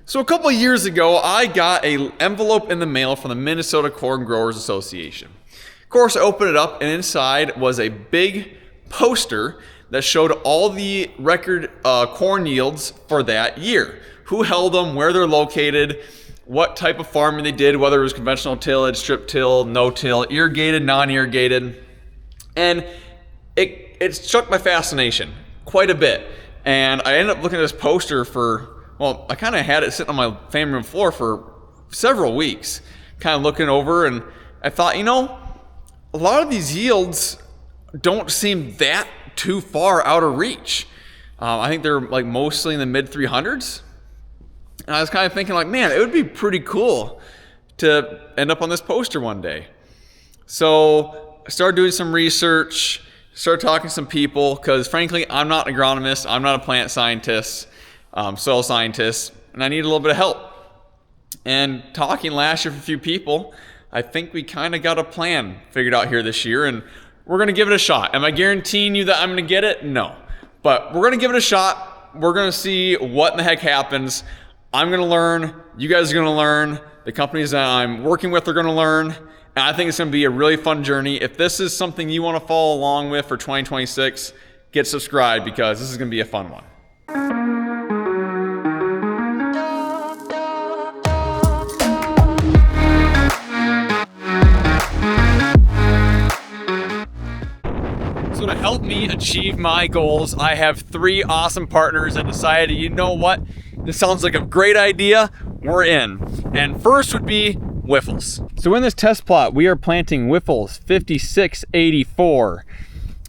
So a couple of years ago, I got an envelope in the mail from the Minnesota Corn Growers Association. Of course, I opened it up, and inside was a big poster that showed all the record corn yields for that year. Who held them, where they're located, what type of farming they did, whether it was conventional tillage, strip till, no-till, irrigated, non-irrigated. And it struck my fascination quite a bit. And I ended up looking at this poster I kind of had it sitting on my family room floor for several weeks, kind of looking over, and I thought, a lot of these yields don't seem that too far out of reach. I think they're like mostly in the mid 300s. And I was kind of thinking man, it would be pretty cool to end up on this poster one day. So I started doing some research, started talking to some people, because frankly, I'm not an agronomist, I'm not a plant scientist, soil scientist, and I need a little bit of help. And talking last year with a few people, I think we kind of got a plan figured out here this year, and we're going to give it a shot. Am I guaranteeing you that I'm going to get it? No. But we're going to give it a shot. We're going to see what in the heck happens. I'm going to learn. You guys are going to learn. The companies that I'm working with are going to learn. And I think it's going to be a really fun journey. If this is something you want to follow along with for 2026, get subscribed, because this is going to be a fun one. So to help me achieve my goals, I have 3 awesome partners that decided, you know what, this sounds like a great idea, we're in. And first would be Wiffles. So in this test plot, we are planting Wiffles 5684.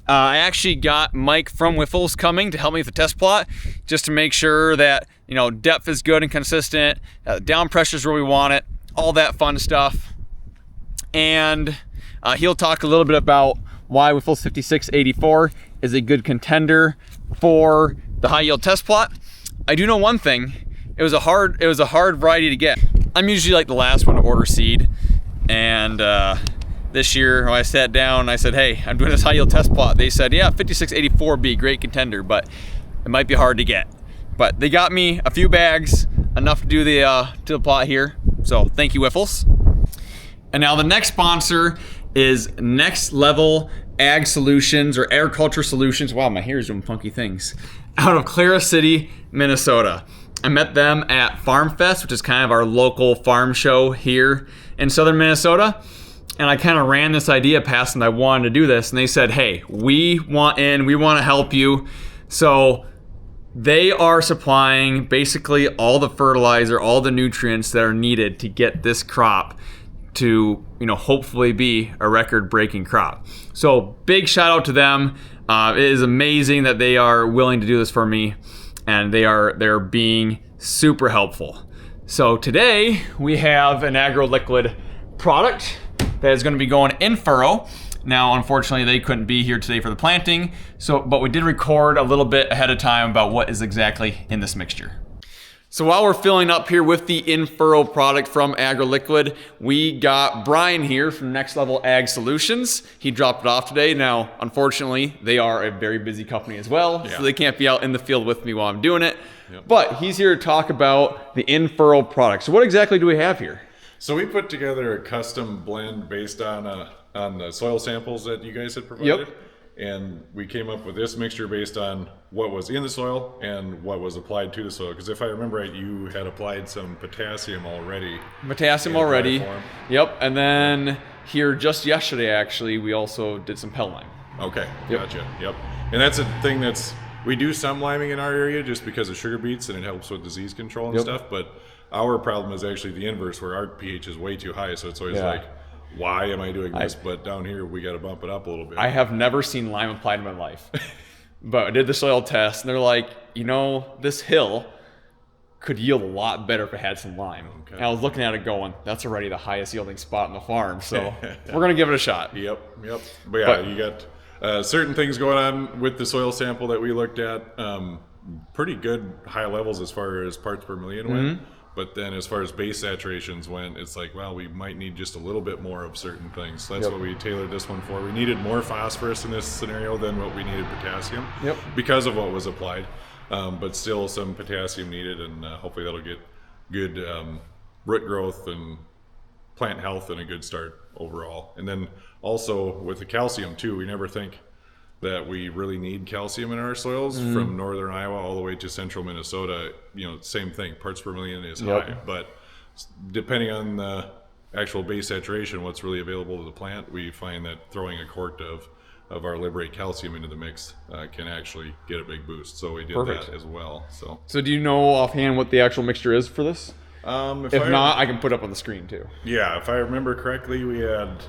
I actually got Mike from Wiffles coming to help me with the test plot, just to make sure that depth is good and consistent, down pressure is where we want it, all that fun stuff. And he'll talk a little bit about why Wiffles 5684 is a good contender for the high yield test plot. I do know one thing, it was a hard variety to get. I'm usually like the last one to order seed, and this year when I sat down, I said, hey, I'm doing this high yield test plot. They said, yeah, 5684 would be a great contender, but it might be hard to get. But they got me a few bags, enough to do the plot here. So thank you, Wiffles. And now the next sponsor is Next Level Ag Solutions, or Agriculture Solutions. Wow, my hair is doing funky things. Out of Clara City, Minnesota. I met them at Farm Fest, which is kind of our local farm show here in southern Minnesota. And I kind of ran this idea past them. I wanted to do this, and they said, hey, we want to help you. So they are supplying basically all the fertilizer, all the nutrients that are needed to get this crop to hopefully be a record-breaking crop. So big shout out to them. It is amazing that they are willing to do this for me, and they're being super helpful. So today we have an agro-liquid product that is going to be going in furrow. Now, unfortunately, they couldn't be here today for the planting, but we did record a little bit ahead of time about what is exactly in this mixture. So while we're filling up here with the in-furrow product from AgroLiquid, we got Brian here from Next Level Ag Solutions. He dropped it off today. Now, unfortunately, they are a very busy company as well, so they can't be out in the field with me while I'm doing it. Yep. But he's here to talk about the in-furrow product. So what exactly do we have here? So we put together a custom blend based on the soil samples that you guys had provided. Yep. And we came up with this mixture based on what was in the soil and what was applied to the soil. Because if I remember right, you had applied some potassium already. Yep. And then here just yesterday, actually, we also did some Pell lime. Okay. Gotcha. Yep. And that's a thing we do some liming in our area just because of sugar beets and it helps with disease control and stuff. But our problem is actually the inverse, where our pH is way too high. So it's always like, why am I doing this? But down here, we got to bump it up a little bit. I have never seen lime applied in my life. But I did the soil test, and they're like, this hill could yield a lot better if it had some lime. Okay. And I was looking at it going, that's already the highest yielding spot in the farm. So we're going to give it a shot. Yep. But you got certain things going on with the soil sample that we looked at. Pretty good high levels as far as parts per million went. But then as far as base saturations went, it's like, well, we might need just a little bit more of certain things. So that's what we tailored this one for. We needed more phosphorus in this scenario than what we needed potassium because of what was applied. But still some potassium needed, and hopefully that'll get good root growth and plant health and a good start overall. And then also with the calcium too, we never think that we really need calcium in our soils. From northern Iowa all the way to central Minnesota, same thing, parts per million is high, but depending on the actual base saturation, what's really available to the plant, we find that throwing a quart of our Liberate calcium into the mix can actually get a big boost. So we did that as well. So do you know offhand what the actual mixture is for this? If not, I can put up on the screen too. Yeah, if I remember correctly, we had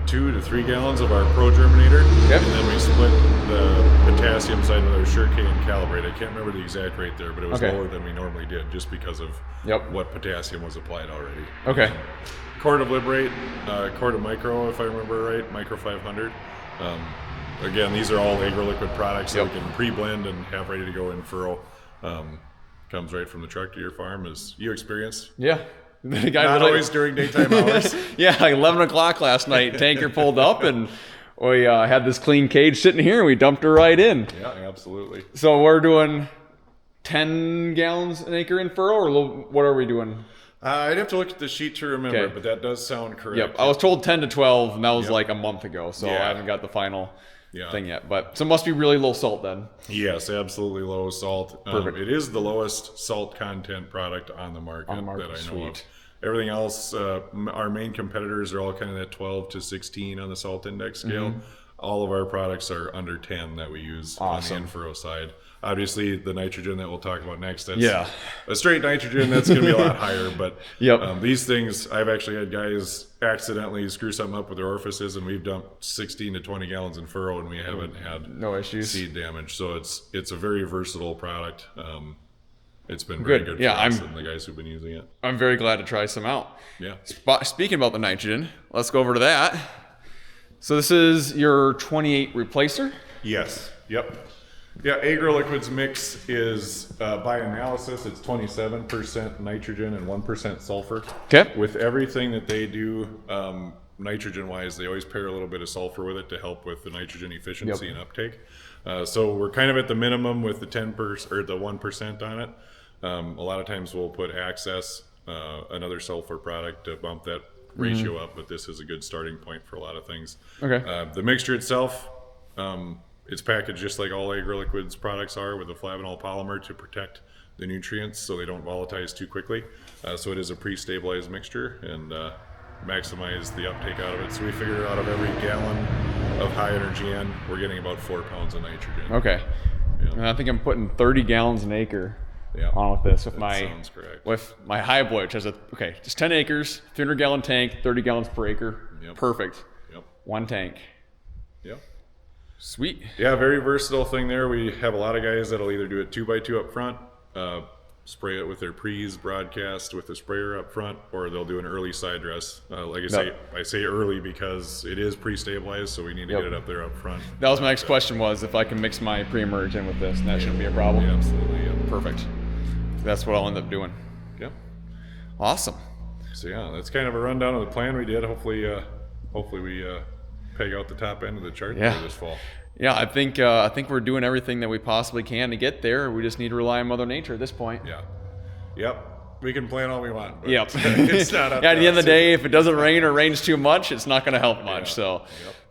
2 to 3 gallons of our Pro Germinator, and then we split the potassium side with our Surecane and Calibrate. I can't remember the exact rate there, but it was lower than we normally did just because of what potassium was applied already. Okay. Quart of Liberate, quart of Micro, if I remember right, Micro 500. Again, these are all agro-liquid products that we can pre-blend and have ready to go in furrow. Comes right from the truck to your farm, as you experienced. Yeah. The guy Not always during daytime hours. Yeah, like 11 o'clock last night, tanker pulled up, and we had this clean cage sitting here, and we dumped her right in. Yeah, absolutely. So we're doing 10 gallons an acre in furrow, or what are we doing? I'd have to look at the sheet to remember, but that does sound correct. Yep, I was told 10 to 12, and that was like a month ago, so I haven't got the final thing yet. But so it must be really low salt then. Yes, absolutely low salt. It is the lowest salt content product on the market, that I know of. Everything else, our main competitors are all kind of that 12 to 16 on the salt index scale. All of our products are under 10 that we use on the in-furrow side. Obviously, the nitrogen that we'll talk about next, that's a straight nitrogen, that's going to be a lot higher. But these things, I've actually had guys accidentally screw something up with their orifices, and we've dumped 16 to 20 gallons in furrow, and we haven't had no issues, seed damage. So it's a very versatile product. It's been very good for us and the guys who've been using it. I'm very glad to try some out. Yeah. Speaking about the nitrogen, let's go over to that. So this is your 28 replacer? Yes. Yep. Yeah, AgroLiquid's mix is, by analysis, it's 27% nitrogen and 1% sulfur. Okay. With everything that they do, nitrogen-wise, they always pair a little bit of sulfur with it to help with the nitrogen efficiency and uptake. So we're kind of at the minimum with the 10% or the 1% on it. A lot of times we'll put Access, another sulfur product, to bump that ratio up, but this is a good starting point for a lot of things. Okay. The mixture itself, it's packaged just like all AgroLiquid's products are, with a flavanol polymer to protect the nutrients so they don't volatilize too quickly. So it is a pre-stabilized mixture and maximize the uptake out of it. So we figure out of every gallon of high energy N, we're getting about 4 pounds of nitrogen. Okay. Yeah. And I think I'm putting 30 gallons an acre on with this. Sounds correct. With my high boy, which has just 10 acres, 300 gallon tank, 30 gallons per acre. Yep. Perfect. Yep. One tank. Yep. Sweet. Yeah, very versatile thing there. We have a lot of guys that'll either do it 2x2 up front, spray it with their pre's broadcast with the sprayer up front, or they'll do an early side dress. Like I say early because it is pre-stabilized, so we need to get it up there up front. That was my next question, was if I can mix my pre-emerge in with this, and that shouldn't be a problem. Yeah, absolutely. Yeah. Perfect. That's what I'll end up doing. Yep. Awesome. So yeah, that's kind of a rundown of the plan we did. Hopefully we peg out the top end of the chart for this fall. Yeah, I think we're doing everything that we possibly can to get there. We just need to rely on Mother Nature at this point. Yeah. Yep. We can plan all we want. But yep. It's not up at the end of the day, either. if it doesn't rain or rains too much, it's not going to help much. So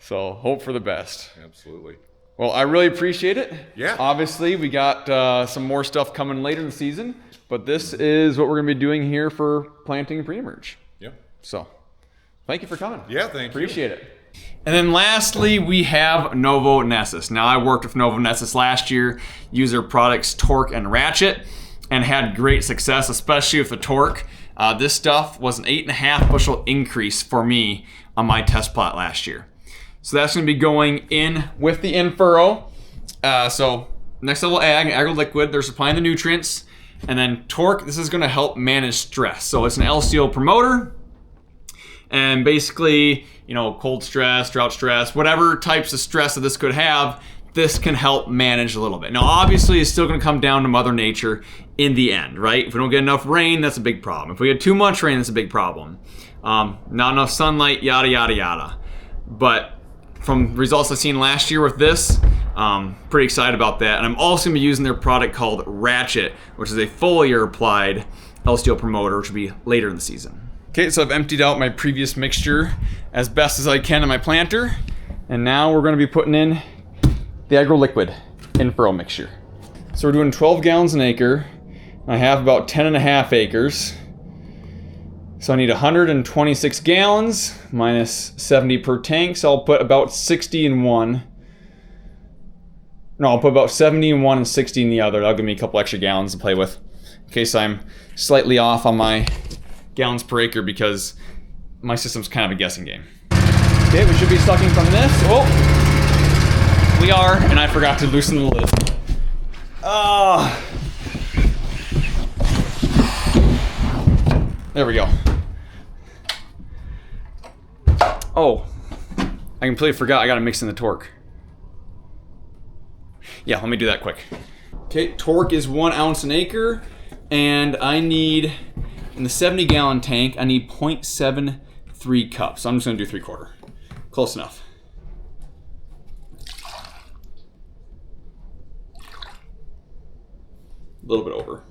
hope for the best. Absolutely. Well, I really appreciate it. Yeah. Obviously, we got some more stuff coming later in the season, but this is what we're going to be doing here for planting pre-emerge. Yep. So, thank you for coming. Yeah, thank you. Appreciate it. And then lastly, we have Novonesis. Now, I worked with Novonesis last year, used their products Torque and Ratchet, and had great success, especially with the Torque. This stuff was an 8.5 bushel increase for me on my test plot last year. So that's going to be going in with the in-furrow. So next level AgroLiquid, they're supplying the nutrients. And then Torque, this is going to help manage stress. So it's an LCO promoter. And basically, cold stress, drought stress, whatever types of stress that this could have, this can help manage a little bit. Now, obviously, it's still going to come down to Mother Nature in the end, right? If we don't get enough rain, that's a big problem. If we get too much rain, that's a big problem. Not enough sunlight, yada, yada, yada. But from results I've seen last year with this, Pretty excited about that. And I'm also going to be using their product called Ratchet, which is a foliar applied LCO promoter, which will be later in the season. Okay, so I've emptied out my previous mixture as best as I can in my planter. And now we're going to be putting in the AgroLiquid in-furrow mixture. So we're doing 12 gallons an acre. I have about 10.5 acres. So I need 126 gallons minus 70 per tank. So I'll put about 60 in one. No, I'll put about 70 in one and 60 in the other. That'll give me a couple extra gallons to play with. In case I'm slightly off on my gallons per acre because my system's kind of a guessing game. Okay, we should be sucking from this. Oh, we are, and I forgot to loosen the lid. There we go. Oh, I completely forgot I gotta mix in the torque. Yeah, let me do that quick. Okay, torque is 1 ounce an acre, and I need, in the 70-gallon tank, I need 0.73 cups. So I'm just gonna do 3/4. Close enough. A little bit over.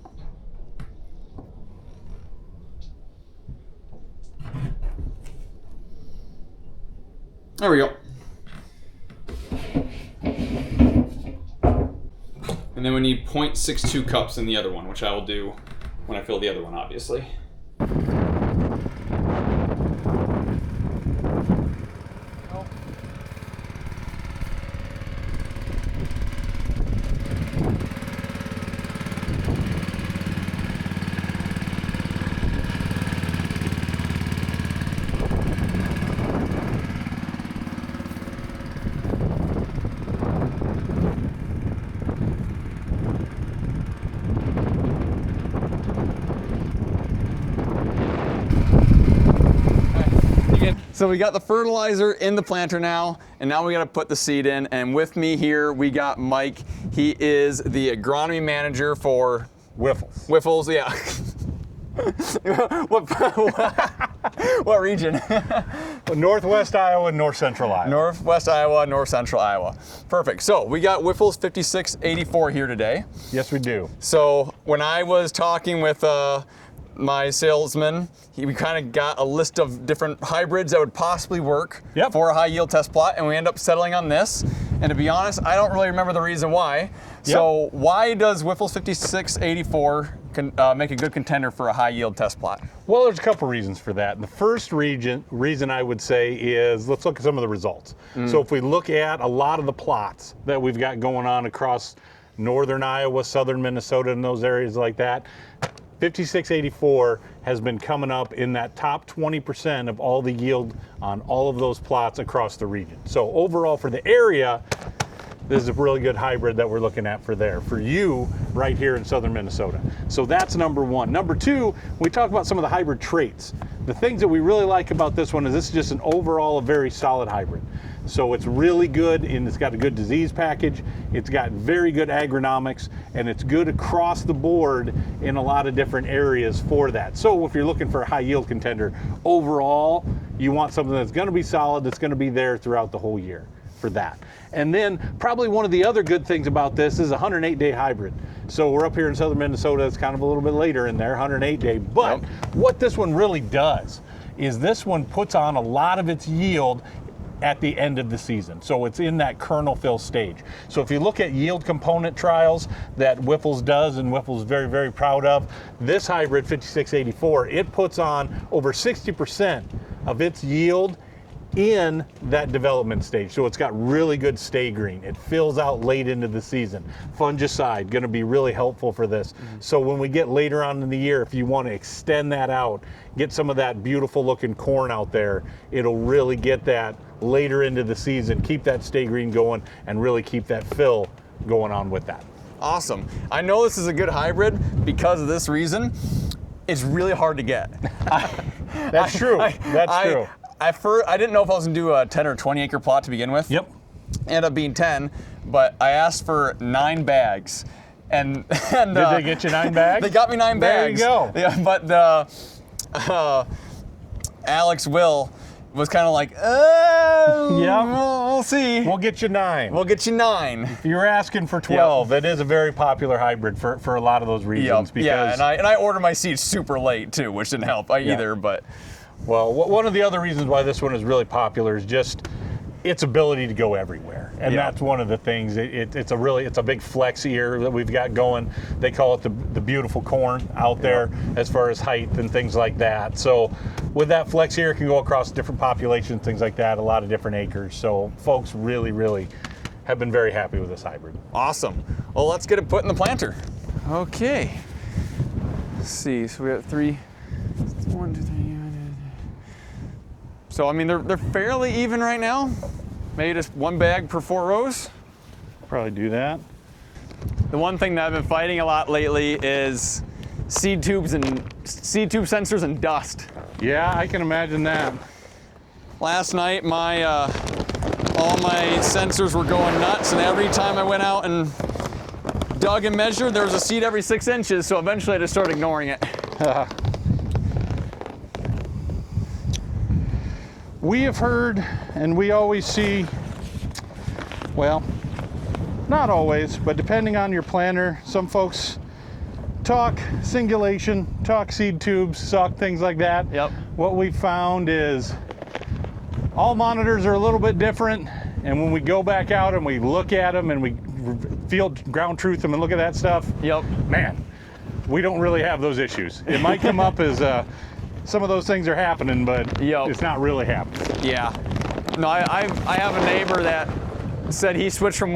There we go. And then we need 0.62 cups in the other one, which I will do when I fill the other one, obviously. So we got the fertilizer in the planter now, and now we got to put the seed in. And with me here, we got Mike. He is the agronomy manager for Whiffles, yeah. What region? Northwest Iowa, North Central Iowa. Northwest Iowa, North Central Iowa. Perfect. So we got Whiffles 5684 here today. Yes, we do. So when I was talking with my salesman, we kind of got a list of different hybrids that would possibly work for a high yield test plot, and we end up settling on this. And to be honest, I don't really remember the reason why. So why does Whiffles 5684 make a good contender for a high yield test plot? Well, there's a couple reasons for that. The first reason I would say is, let's look at some of the results. So if we look at a lot of the plots that we've got going on across northern Iowa, southern Minnesota, and those areas like that, 5684 has been coming up in that top 20% of all the yield on all of those plots across the region. So overall for the area, this is a really good hybrid that we're looking at for you right here in southern Minnesota. So that's number one. Number two, we talk about some of the hybrid traits. The things that we really like about this one is this is just an overall a very solid hybrid. So it's really good, and it's got a good disease package, it's got very good agronomics, and it's good across the board in a lot of different areas for that. So if you're looking for a high yield contender, overall, you want something that's gonna be solid, that's gonna be there throughout the whole year for that. And then probably one of the other good things about this is a 108-day hybrid. So we're up here in southern Minnesota, it's kind of a little bit later in there, 108-day, but what this one really does is this one puts on a lot of its yield at the end of the season. So it's in that kernel fill stage. So if you look at yield component trials that Whiffles does, and Whiffles is very, very proud of, this hybrid 5684, it puts on over 60% of its yield in that development stage. So it's got really good stay green. It fills out late into the season. Fungicide, gonna be really helpful for this. So when we get later on in the year, if you wanna extend that out, get some of that beautiful looking corn out there, it'll really get that later into the season, keep that stay green going, and really keep that fill going on with that. Awesome. I know this is a good hybrid because of this reason. It's really hard to get. That's true. That's true. I didn't know if I was gonna do a 10 or 20 acre plot to begin with. Yep. Ended up being 10, but I asked for 9 bags. And did they get you 9 bags? They got me 9 bags. There you go. Yeah, but Alex Will was kind of like, Yeah. we'll see. We'll get you 9. We'll get you 9. If you're asking for 12, it is a very popular hybrid for a lot of those reasons. Because, yeah, and I ordered my seeds super late too, which didn't help either. But well, one of the other reasons why this one is really popular is just its ability to go everywhere, and that's one of the things. It's a big flex ear that we've got going. They call it the beautiful corn out there as far as height and things like that. So with that flex ear, it can go across different populations, things like that, a lot of different acres. So folks really have been very happy with this hybrid. Awesome. Well, let's get it put in the planter. Okay. Let's see. So we have 3. 1, 2, 3. So I mean, they're fairly even right now. Maybe just 1 bag per 4 rows. Probably do that. The one thing that I've been fighting a lot lately is seed tube sensors and dust. Yeah, I can imagine that. Last night, all my sensors were going nuts, and every time I went out and dug and measured, there was a seed every 6 inches. So eventually, I just started ignoring it. We have heard, and we always see, well, not always, but depending on your planter, some folks talk singulation, talk seed tubes, suck, things like that. Yep. What we found is all monitors are a little bit different, and when we go back out and we look at them and we field ground truth them and look at that stuff, man, we don't really have those issues. It might come up as some of those things are happening, but it's not really happening. Yeah. No, I have a neighbor that said he switched from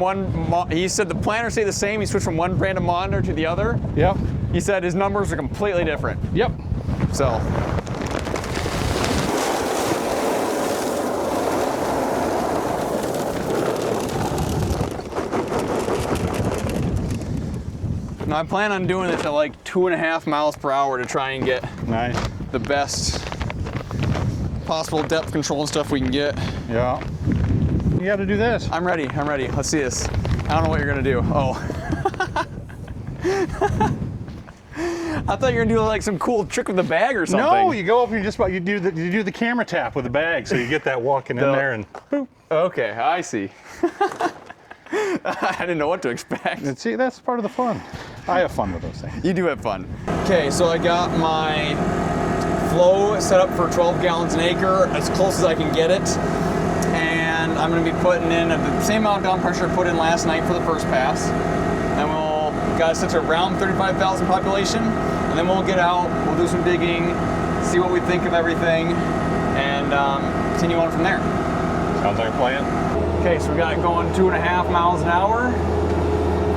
he said the planters stay the same. He switched from one brand of monitor to the other. Yep. He said his numbers are completely different. Yep. So. Now I plan on doing this at like 2.5 miles per hour to try and get the best possible depth control and stuff we can get. Yeah. You got to do this. I'm ready. Let's see this. I don't know what you're gonna do. Oh. I thought you were gonna do like some cool trick with the bag or something. No, you go up and you do the camera tap with the bag, so you get that walking in there and boop. Okay, I see. I didn't know what to expect. And see, that's part of the fun. I have fun with those things. You do have fun. Okay, so I got my flow set up for 12 gallons an acre, as close as I can get it. And I'm gonna be putting in the same amount of down pressure I put in last night for the first pass. And we'll got it set to around 35,000 population. And then we'll get out, we'll do some digging, see what we think of everything, and continue on from there. Sounds like a plan. Okay, so we got it going 2.5 miles an hour.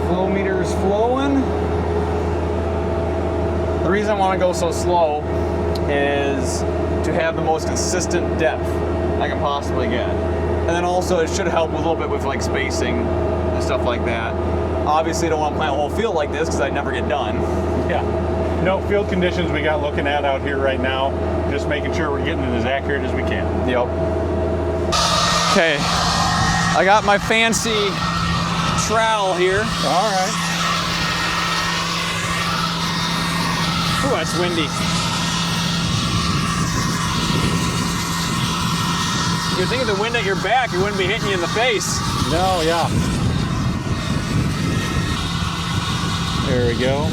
Flow meter's flowing. The reason I want to go so slow is to have the most consistent depth I can possibly get. And then also it should help a little bit with like spacing and stuff like that. Obviously I don't want to plant a whole field like this because I'd never get done. Yeah. No, field conditions we got looking at out here right now, just making sure we're getting it as accurate as we can. Yep. Okay. I got my fancy trowel here. All right. Ooh, that's windy. You'd think of the wind at your back, it wouldn't be hitting you in the face. No, yeah. There we go.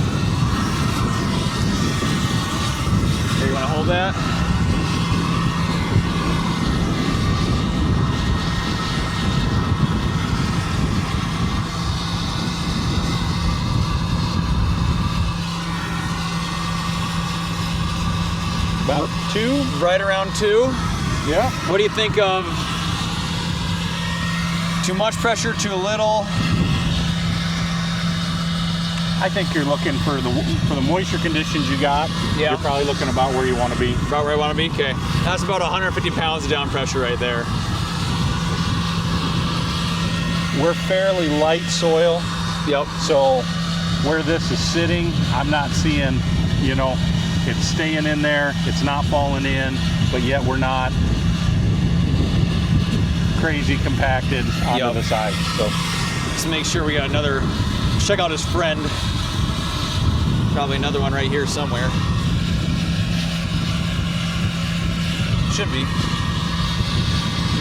Here, you want to hold that? About 2? Right around 2. Yeah. What do you think of too much pressure, too little? I think you're looking for the moisture conditions you got. Yeah. You're probably looking about where you want to be. About where I want to be? Okay. That's about 150 pounds of down pressure right there. We're fairly light soil. Yep. So where this is sitting, I'm not seeing, it's staying in there, it's not falling in, but yet we're not crazy compacted onto the side. So let's make sure we got another, check out his friend. Probably another one right here somewhere. Should be.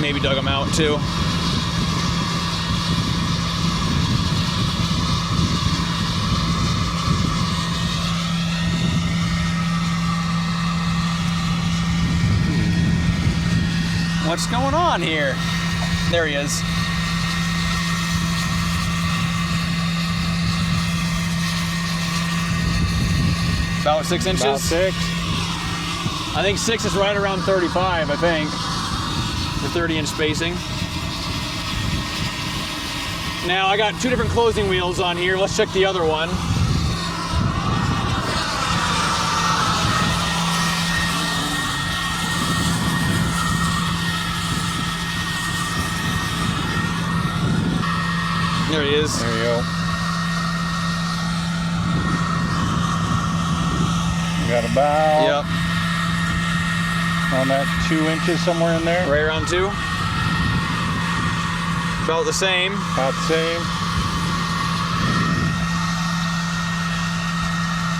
maybe dug them out too. What's going on here? There he is. About 6 inches? About 6. I think 6 is right around 35, I think. For 30-inch spacing. Now, I got 2 different closing wheels on here. Let's check the other one. There he is. There you go. Got about Yep. on that 2 inches somewhere in there. Right around 2. About the same. About the same.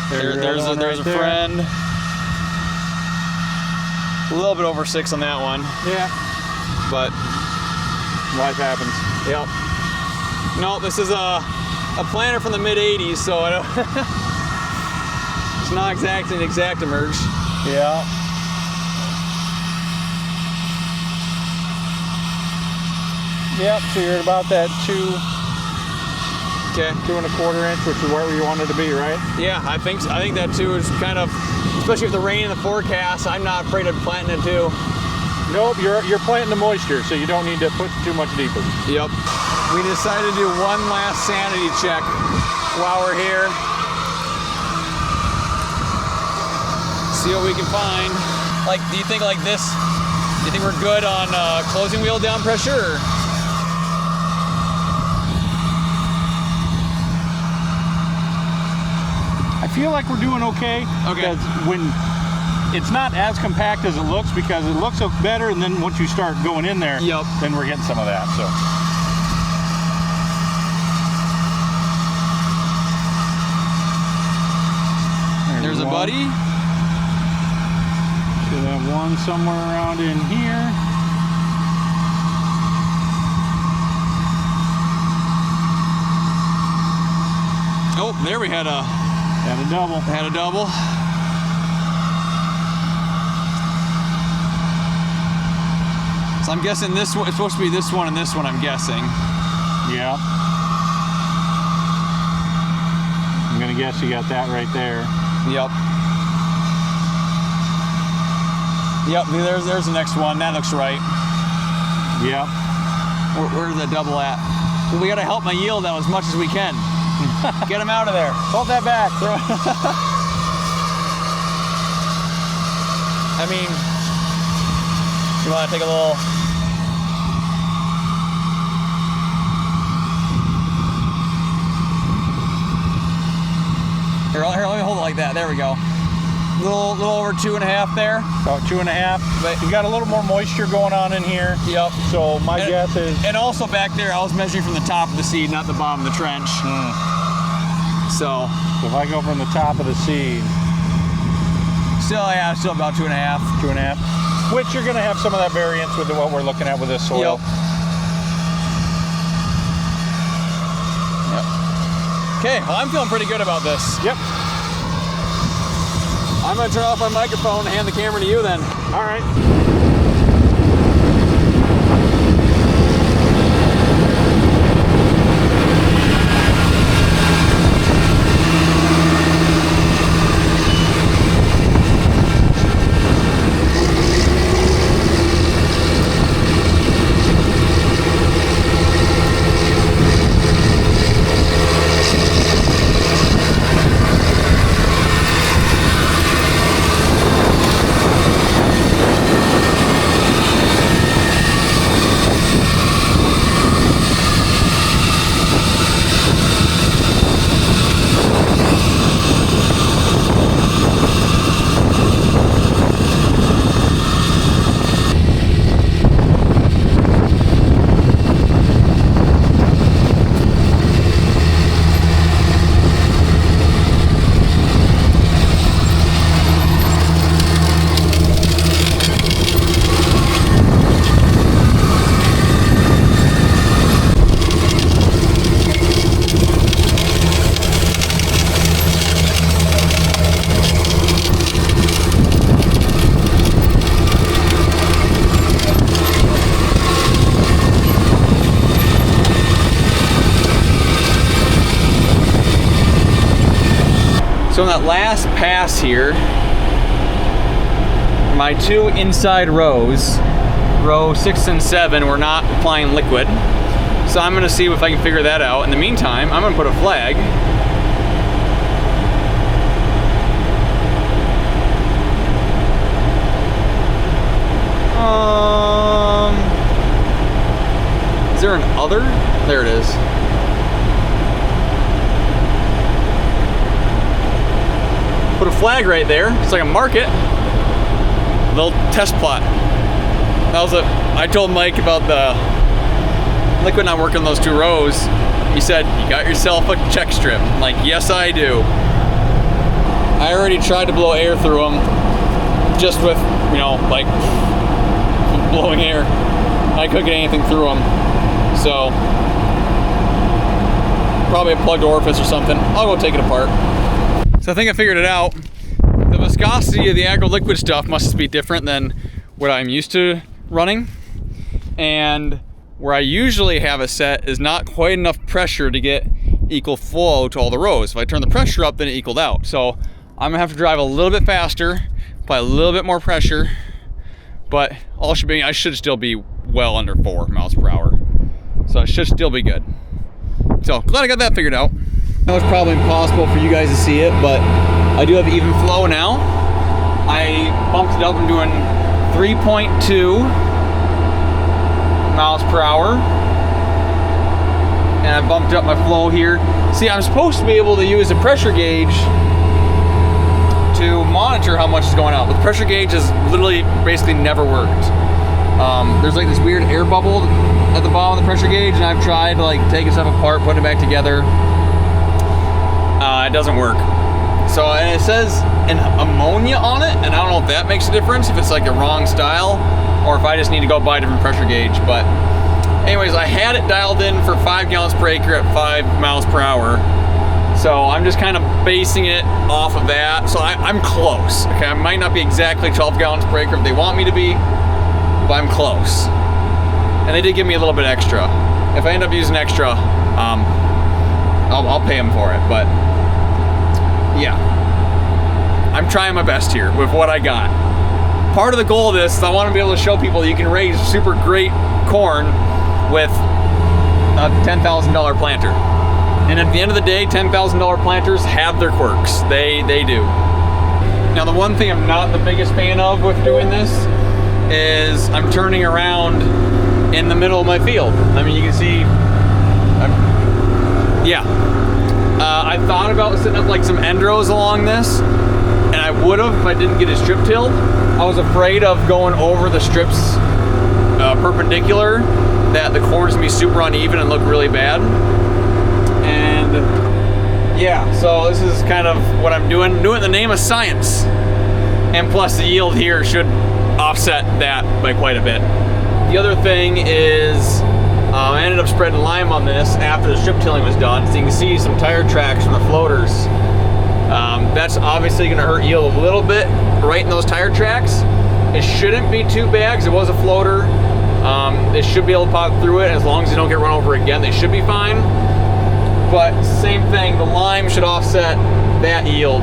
There's a friend. A little bit over 6 on that one. Yeah. But Life happens. yep. No, this is a planter from the mid 80s, so I don't it's not exactly an exact emerge. Yeah. Yep, so you're at about that 2 Okay. 2¼ inch, which is where you wanted to be, right? Yeah, I think that too is kind of, especially with the rain in the forecast, I'm not afraid of planting it too. Nope, you're planting the moisture, so you don't need to put too much deeper. Yep. We decided to do one last sanity check while we're here. See what we can find. Like, do you think like this, do you think we're good on closing wheel down pressure? Or? I feel like we're doing okay. Okay. Because when it's not as compact as it looks, because it looks better, and then once you start going in there, Yep. then we're getting some of that. So. There's a one. buddy. Should have one somewhere around in here. Oh, there we had a Double. So I'm guessing this one, it's supposed to be this one and this one, I'm guessing. Yeah. I'm gonna guess you got that right there. Yep. Yep, there's the next one. That looks right. Yep. Where's that double at? Well, we gotta help my yield out as much as we can. Get him out of there. Hold that back. I mean, you wanna take a little... Here, let me hold it like that. There we go. Little over 2.5 there. About 2.5. But you got a little more moisture going on in here. Yep. So my guess is. And also back there, I was measuring from the top of the seed, not the bottom of the trench. So if I go from the top of the seed. Still about 2.5. 2.5. Which you're going to have some of that variance with what we're looking at with this soil. Yep. Okay, well, I'm feeling pretty good about this. Yep. I'm going to turn off my microphone and hand the camera to you then. All right. So in that last pass here, my 2 inside rows, row 6 and 7, were not applying liquid. So I'm gonna see if I can figure that out. In the meantime, I'm gonna put a flag. Is there an other? There it is. Put a flag right there, so I can mark it. A little test plot. That was I told Mike about the liquid not working on those 2 rows. He said, you got yourself a check strip. I'm like, yes I do. I already tried to blow air through them, just with, you know, like blowing air. I couldn't get anything through them. So, probably a plugged orifice or something. I'll go take it apart. So I think I figured it out. The viscosity of the agro liquid stuff must be different than what I'm used to running. And where I usually have it set is not quite enough pressure to get equal flow to all the rows. If I turn the pressure up, then it equaled out. So I'm gonna have to drive a little bit faster, apply a little bit more pressure, but all should be, I should still be well under 4 miles per hour. So it should still be good. So glad I got that figured out. I know it's probably impossible for you guys to see it, but I do have even flow now. I bumped it up. I'm doing 3.2 miles per hour. And I bumped up my flow here. See, I'm supposed to be able to use a pressure gauge to monitor how much is going out, but the pressure gauge has literally basically never worked. There's like this weird air bubble at the bottom of the pressure gauge, and I've tried to like take it stuff apart, put it back together. It doesn't work. So, and it says an ammonia on it, and I don't know if that makes a difference, if it's like the wrong style, or if I just need to go buy a different pressure gauge. But anyways, I had it dialed in for 5 gallons per acre at 5 miles per hour. So I'm just kind of basing it off of that. So I'm close. Okay, I might not be exactly 12 gallons per acre if they want me to be, but I'm close. And they did give me a little bit extra. If I end up using extra, I'll pay them for it. But yeah, I'm trying my best here with what I got. Part of the goal of this is I want to be able to show people that you can raise super great corn with a $10,000 planter. And at the end of the day, $10,000 planters have their quirks. They do. Now, the one thing I'm not the biggest fan of with doing this is I'm turning around in the middle of my field. I mean, you can see, I thought about setting up like some end rows along this, and I would have if I didn't get it strip tilled. I was afraid of going over the strips perpendicular, that the corn's gonna be super uneven and look really bad. And yeah, so this is kind of what I'm doing in the name of science. And plus the yield here should offset that by quite a bit. The other thing is I ended up spreading lime on this after the strip tilling was done, so you can see some tire tracks from the floaters. That's obviously going to hurt yield a little bit right in those tire tracks. It shouldn't be too bad because it was a floater. They should be able to pop through it as long as they don't get run over again. They should be fine. But same thing, the lime should offset that yield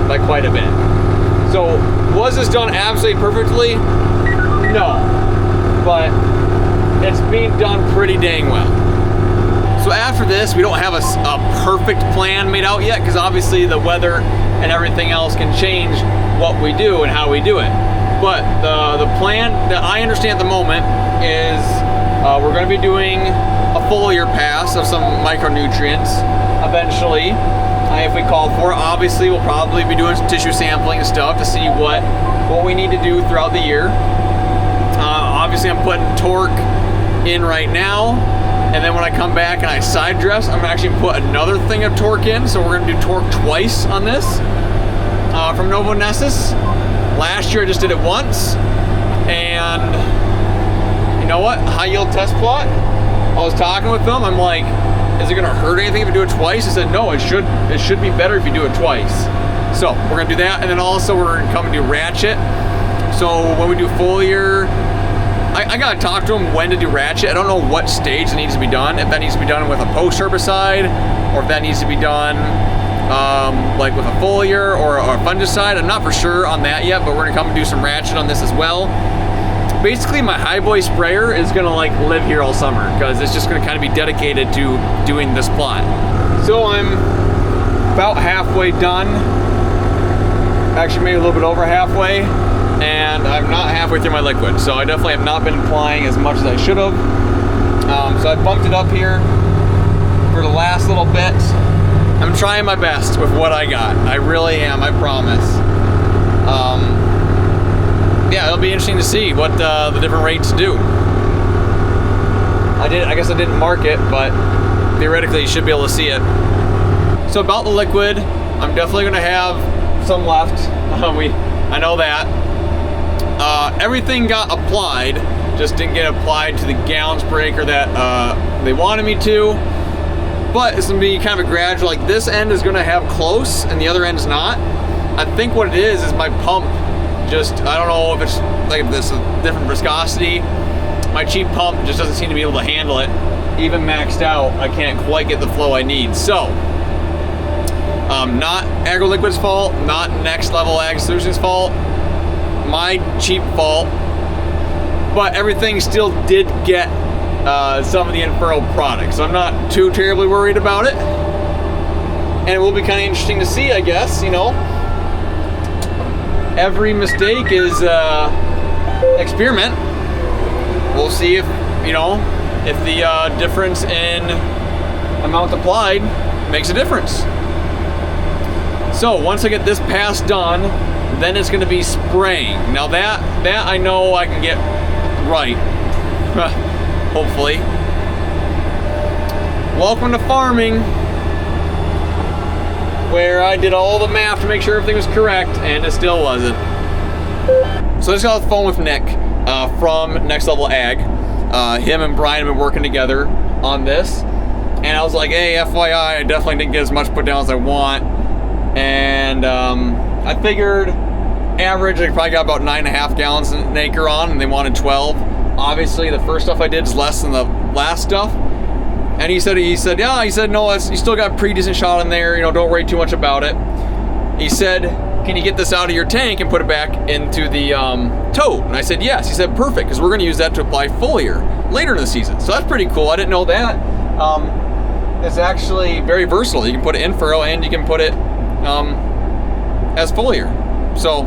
by quite a bit. So was this done absolutely perfectly? No, but it's being done pretty dang well. So after this, we don't have a perfect plan made out yet, because obviously the weather and everything else can change what we do and how we do it. But the plan that I understand at the moment is we're going to be doing a foliar pass of some micronutrients eventually, if we call for it. Obviously, we'll probably be doing some tissue sampling and stuff to see what we need to do throughout the year. Obviously, I'm putting torque in right now, and then when I come back and I side dress, I'm actually put another thing of torque in. So we're going to do torque twice on this from Novonesis. Last year I just did it once, and you know what? High yield test plot. I was talking with them. I'm like, is it going to hurt anything if you do it twice? I said, no, it should be better if you do it twice. So we're going to do that, and then also we're going to come and do ratchet. So when we do foliar, I got to talk to them when to do ratchet. I don't know what stage it needs to be done. If that needs to be done with a post herbicide, or if that needs to be done like with a foliar or a fungicide. I'm not for sure on that yet, but we're gonna come and do some ratchet on this as well. Basically, my high boy sprayer is gonna like live here all summer because it's just gonna kind of be dedicated to doing this plot. So I'm about halfway done. Actually, maybe a little bit over halfway, and I'm not halfway through my liquid. So I definitely have not been applying as much as I should have. So I bumped it up here for the last little bit. I'm trying my best with what I got. I really am, I promise. Yeah, it'll be interesting to see what the different rates do. I guess I didn't mark it, but theoretically you should be able to see it. So about the liquid, I'm definitely gonna have some left. I know that. Everything got applied, just didn't get applied to the gallons per acre that they wanted me to. But it's gonna be kind of a gradual, like this end is gonna have close and the other end is not. I think what it is my pump just, I don't know if it's like if this is different viscosity. My cheap pump just doesn't seem to be able to handle it. Even maxed out, I can't quite get the flow I need. So, not AgroLiquid's fault, not Next Level Ag Solutions fault, my cheap fault, but everything still did get some of the Inferno products. So I'm not too terribly worried about it. And it will be kind of interesting to see, I guess, you know. Every mistake is experiment. We'll see if, you know, if the difference in amount applied makes a difference. So once I get this pass done, then it's going to be spraying. Now that I know I can get right. Hopefully. Welcome to farming, where I did all the math to make sure everything was correct, and it still wasn't. So I just got off the phone with Nick from Next Level Ag. Him and Brian have been working together on this, and I was like, hey, FYI, I definitely didn't get as much put down as I want, and I figured average, I probably got about 9.5 gallons an acre on, and they wanted 12. Obviously, the first stuff I did is less than the last stuff. And he said, yeah, he said, no, you still got a pretty decent shot in there, you know, don't worry too much about it. He said, can you get this out of your tank and put it back into the tote? And I said, yes. He said, perfect, because we're gonna use that to apply foliar later in the season. So that's pretty cool, I didn't know that. It's actually very versatile. You can put it in furrow and you can put it as foliar. So,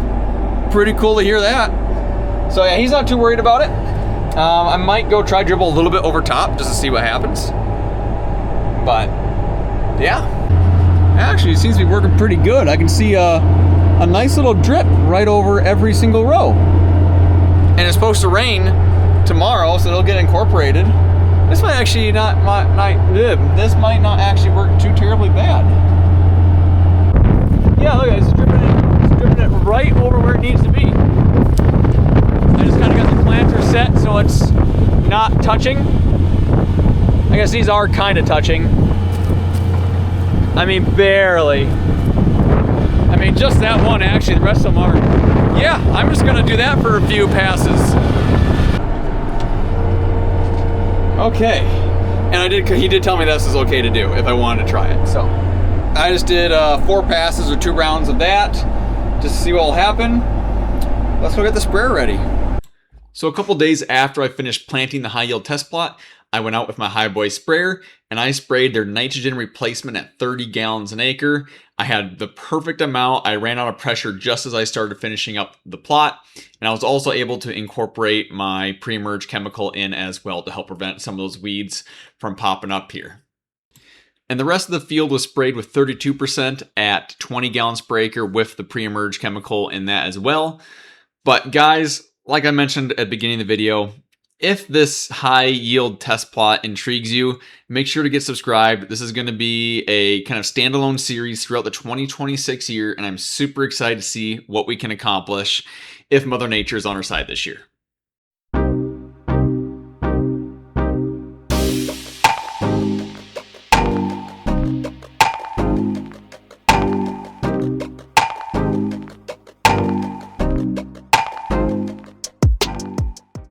pretty cool to hear that. So yeah, he's not too worried about it. I might go try dribble a little bit over top just to see what happens. But yeah, actually it seems to be working pretty good. I can see a nice little drip right over every single row. And it's supposed to rain tomorrow, so it'll get incorporated. This might actually this might not actually work too terribly bad. Yeah, look at it, it's dripping it right over where it needs to be. I just kind of got the planter set so it's not touching. I guess these are kind of touching. I mean, barely. I mean, just that one actually, the rest of them aren't. Yeah, I'm just gonna do that for a few passes. Okay, and he did tell me this is okay to do if I wanted to try it, so. I just did 4 passes or 2 rounds of that, just to see what will happen. Let's go get the sprayer ready. So a couple days after I finished planting the high yield test plot, I went out with my High Boy sprayer and I sprayed their nitrogen replacement at 30 gallons an acre. I had the perfect amount. I ran out of pressure just as I started finishing up the plot. And I was also able to incorporate my pre-emerge chemical in as well to help prevent some of those weeds from popping up here. And the rest of the field was sprayed with 32% at 20 gallons per acre with the pre-emerge chemical in that as well. But guys, like I mentioned at the beginning of the video, if this high yield test plot intrigues you, make sure to get subscribed. This is going to be a kind of standalone series throughout the 2026 year, and I'm super excited to see what we can accomplish if Mother Nature is on our side this year.